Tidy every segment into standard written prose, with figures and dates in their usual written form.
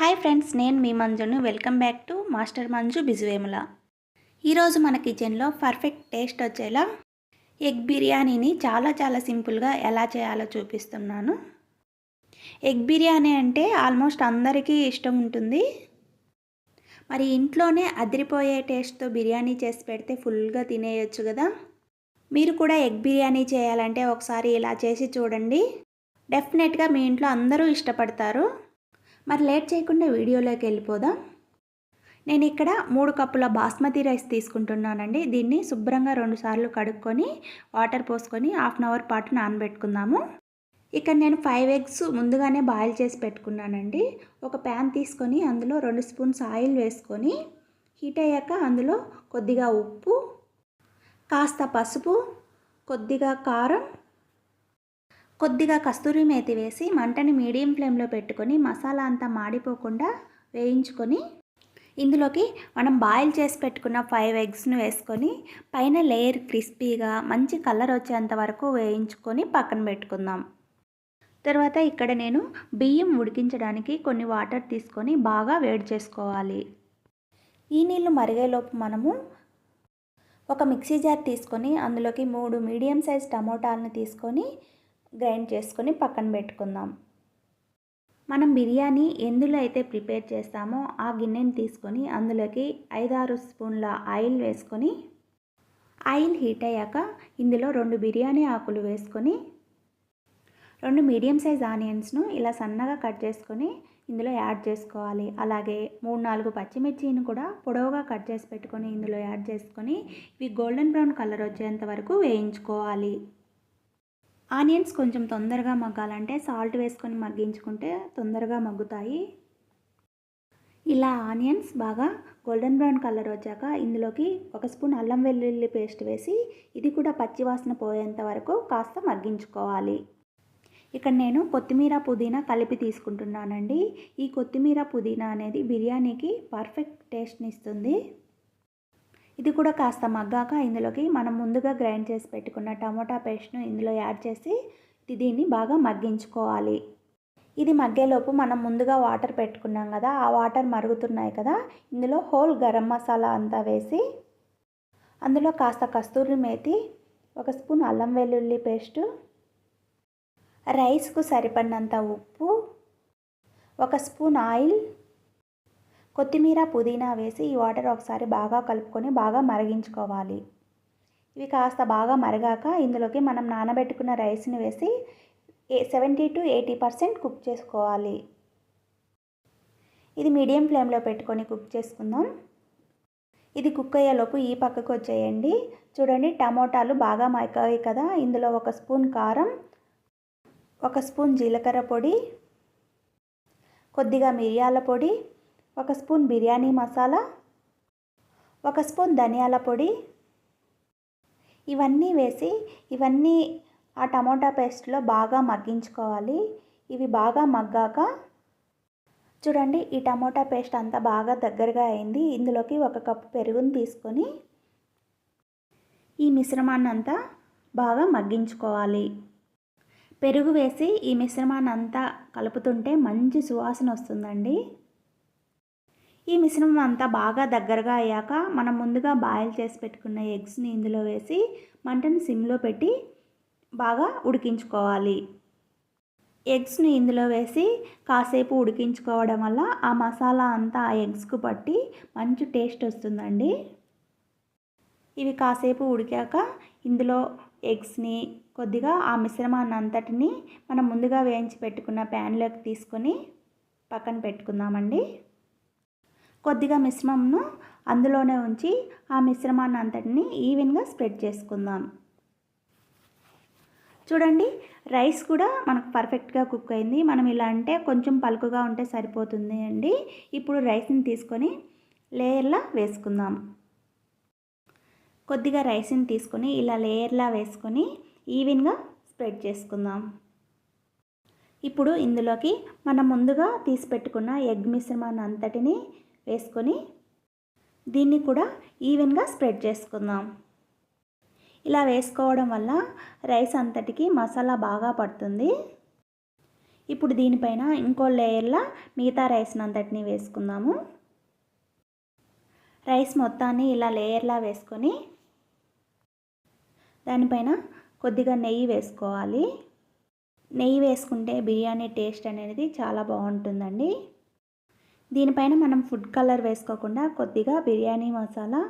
Hi friends, నేను మీ మంజును. Welcome back to master Manju బిజువేముల. ఈరోజు మన కిచెన్లో పర్ఫెక్ట్ టేస్ట్ వచ్చేలా ఎగ్ బిర్యానీని చాలా సింపుల్గా ఎలా చేయాలో చూపిస్తున్నాను. ఎగ్ బిర్యానీ అంటే ఆల్మోస్ట్ అందరికీ ఇష్టం ఉంటుంది. మరి ఇంట్లోనే అదిరిపోయే టేస్ట్తో బిర్యానీ చేసి పెడితే ఫుల్గా తినేయొచ్చు కదా. మీరు కూడా ఎగ్ బిర్యానీ చేయాలంటే ఒకసారి ఇలా చేసి చూడండి. డెఫినెట్గా మీ ఇంట్లో అందరూ ఇష్టపడతారు. మరి లేట్ చేయకుండా వీడియోలోకి వెళ్ళిపోదాం. నేను ఇక్కడ 3 కప్పుల బాస్మతి రైస్ తీసుకుంటున్నానండి. దీన్ని శుభ్రంగా 2 సార్లు కడుక్కొని వాటర్ పోసుకొని హాఫ్ అన్ అవర్ పాటు నానబెట్టుకుందాము. ఇక్కడ నేను 5 ఎగ్స్ ముందుగానే బాయిల్ చేసి పెట్టుకున్నానండి. ఒక ప్యాన్ తీసుకొని అందులో 2 స్పూన్స్ ఆయిల్ వేసుకొని హీట్ అయ్యాక అందులో కొద్దిగా ఉప్పు, కాస్త పసుపు, కొద్దిగా కారం, కొద్దిగా కస్తూరి మేతి వేసి మంటని మీడియం ఫ్లేమ్లో పెట్టుకొని మసాలా అంతా మాడిపోకుండా వేయించుకొని ఇందులోకి మనం బాయిల్ చేసి పెట్టుకున్న 5 ఎగ్స్ను వేసుకొని పైన లేయర్ క్రిస్పీగా మంచి కలర్ వచ్చేంత వరకు వేయించుకొని పక్కన పెట్టుకుందాం. తర్వాత ఇక్కడ నేను బియ్యం ఉడికించడానికి కొన్ని వాటర్ తీసుకొని బాగా వేడి చేసుకోవాలి. ఈ నీళ్ళు మరిగేలోపు మనము ఒక మిక్సీ జార్ తీసుకొని అందులోకి 3 మీడియం సైజ్ టమోటాలను తీసుకొని గ్రైండ్ చేసుకొని పక్కన పెట్టుకుందాం. మనం బిర్యానీ ఎందులో అయితే ప్రిపేర్ చేస్తామో ఆ గిన్నెని తీసుకొని అందులోకి 5-6 స్పూన్ల ఆయిల్ వేసుకొని ఆయిల్ హీట్ అయ్యాక ఇందులో 2 బిర్యానీ ఆకులు వేసుకొని 2 మీడియం సైజ్ ఆనియన్స్ను ఇలా సన్నగా కట్ చేసుకొని ఇందులో యాడ్ చేసుకోవాలి. అలాగే 3-4 పచ్చిమిర్చిని కూడా పొడవుగా కట్ చేసి పెట్టుకొని ఇందులో యాడ్ చేసుకొని ఇవి గోల్డెన్ బ్రౌన్ కలర్ వచ్చేంత వరకు వేయించుకోవాలి. ఆనియన్స్ కొంచెం తొందరగా మగ్గాలంటే సాల్ట్ వేసుకొని మగ్గించుకుంటే తొందరగా మగ్గుతాయి. ఇలా ఆనియన్స్ బాగా గోల్డెన్ బ్రౌన్ కలర్ వచ్చాక ఇందులోకి 1 స్పూన్ అల్లం వెల్లుల్లి పేస్ట్ వేసి ఇది కూడా పచ్చివాసన పోయేంత వరకు కాస్త మగ్గించుకోవాలి. ఇక్కడ నేను కొత్తిమీర పుదీనా కలిపి తీసుకుంటున్నానండి. ఈ కొత్తిమీర పుదీనా అనేది బిర్యానీకి పర్ఫెక్ట్ టేస్ట్ని ఇస్తుంది. ఇది కూడా కాస్త మగ్గాక ఇందులోకి మనం ముందుగా గ్రైండ్ చేసి పెట్టుకున్న టమోటా పేస్ట్ను ఇందులో యాడ్ చేసి దీన్ని బాగా మగ్గించుకోవాలి. ఇది మగ్గేలోపు మనం ముందుగా వాటర్ పెట్టుకున్నాం కదా, ఆ వాటర్ మరుగుతున్నాయి కదా, ఇందులో హోల్ గరం మసాలా అంతా వేసి అందులో కాస్త కస్తూరి మేతి, 1 స్పూన్ అల్లం వెల్లుల్లి పేస్టు, రైస్కు సరిపడినంత ఉప్పు, 1 స్పూన్ ఆయిల్, కొత్తిమీర పుదీనా వేసి ఈ వాటర్ ఒకసారి బాగా కలుపుకొని బాగా మరిగించుకోవాలి. ఇవి కాస్త బాగా మరిగాక ఇందులోకి మనం నానబెట్టుకున్న రైస్ని వేసి 70 to 80% కుక్ చేసుకోవాలి. ఇది మీడియం ఫ్లేమ్లో పెట్టుకొని కుక్ చేసుకుందాం. ఇది కుక్ అయ్యేలోపు ఈ పక్కకు వచ్చేయండి. చూడండి, టమోటాలు బాగా మగ్గాయి కదా, ఇందులో 1 స్పూన్ కారం, 1 స్పూన్ జీలకర్ర పొడి, కొద్దిగా మిరియాల పొడి, 1 స్పూన్ బిర్యానీ మసాలా, 1 స్పూన్ ధనియాల పొడి, ఇవన్నీ వేసి ఇవన్నీ ఆ టమోటా పేస్ట్లో బాగా మగ్గించుకోవాలి. ఇవి బాగా మగ్గాక చూడండి, ఈ టమోటా పేస్ట్ అంతా బాగా దగ్గరగా అయింది. ఇందులోకి 1 కప్పు పెరుగుని తీసుకొని ఈ మిశ్రమాన్ని అంతా బాగా మగ్గించుకోవాలి. పెరుగు వేసి ఈ మిశ్రమాన్ని అంతా కలుపుతుంటే మంచి సువాసన వస్తుందండి. ఈ మిశ్రమం అంతా బాగా దగ్గరగా అయ్యాక మనం ముందుగా బాయిల్ చేసి పెట్టుకున్న ఎగ్స్ని ఇందులో వేసి మంటను సిమ్లో పెట్టి బాగా ఉడికించుకోవాలి. ఎగ్స్ని ఇందులో వేసి కాసేపు ఉడికించుకోవడం వల్ల ఆ మసాలా అంతా ఆ ఎగ్స్కు పట్టి మంచి టేస్ట్ వస్తుందండి. ఇవి కాసేపు ఉడికాక ఇందులో ఎగ్స్ని కొద్దిగా ఆ మిశ్రమాన్ని అంతటిని మనం ముందుగా వేయించి పెట్టుకున్న ప్యాన్లోకి తీసుకొని పక్కన పెట్టుకుందామండి. కొద్దిగా మిశ్రమంను అందులోనే ఉంచి ఆ మిశ్రమాన్ని అంతటిని ఈవెన్గా స్ప్రెడ్ చేసుకుందాం. చూడండి, రైస్ కూడా మనకు పర్ఫెక్ట్గా కుక్ అయింది. మనం ఇలా అంటే కొంచెం పలుకుగా ఉంటే సరిపోతుంది అండి. ఇప్పుడు రైస్ని తీసుకొని లేయర్లా వేసుకుందాం. కొద్దిగా రైస్ని తీసుకొని ఇలా లేయర్లా వేసుకొని ఈవెన్గా స్ప్రెడ్ చేసుకుందాం. ఇప్పుడు ఇందులోకి మనం ముందుగా తీసి పెట్టుకున్న ఎగ్ మిశ్రమాన్ని అంతటిని వేసుకొని దీన్ని కూడా ఈవెన్గా స్ప్రెడ్ చేసుకుందాం. ఇలా వేసుకోవడం వల్ల రైస్ అంతటికి మసాలా బాగా పడుతుంది. ఇప్పుడు దీనిపైన ఇంకో లేయర్లా మిగతా రైస్ని అంతటిని వేసుకుందాము. రైస్ మొత్తాన్ని ఇలా లేయర్లా వేసుకొని దానిపైన కొద్దిగా నెయ్యి వేసుకోవాలి. నెయ్యి వేసుకుంటే బిర్యానీ టేస్ట్ అనేది చాలా బాగుంటుందండి. దీనిపైన మనం ఫుడ్ కలర్ వేసుకోకుండా కొద్దిగా బిర్యానీ మసాలా,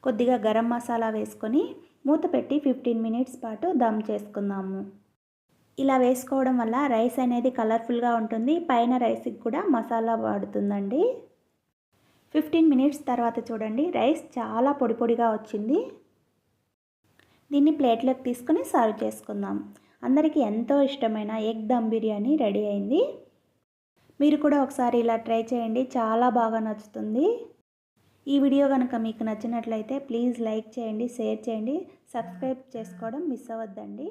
కొద్దిగా గరం మసాలా వేసుకొని మూత పెట్టి 15 మినిట్స్ పాటు దమ్ చేసుకుందాము. ఇలా వేసుకోవడం వల్ల రైస్ అనేది కలర్ఫుల్గా ఉంటుంది, పైన రైస్కి కూడా మసాలా పడుతుందండి. 15 మినిట్స్ తర్వాత చూడండి, రైస్ చాలా పొడి పొడిగా వచ్చింది. దీన్ని ప్లేట్లోకి తీసుకొని సర్వ్ చేసుకుందాం. అందరికీ ఎంతో ఇష్టమైన ఎగ్ దమ్ బిర్యానీ రెడీ అయింది. మీరు కూడా ఒకసారి ఇలా ట్రై చేయండి, చాలా బాగా నచ్చుతుంది. ఈ వీడియో కనుక మీకు నచ్చినట్లయితే ప్లీజ్ లైక్ చేయండి, షేర్ చేయండి, సబ్స్క్రైబ్ చేసుకోవడం మిస్ అవ్వద్దండి.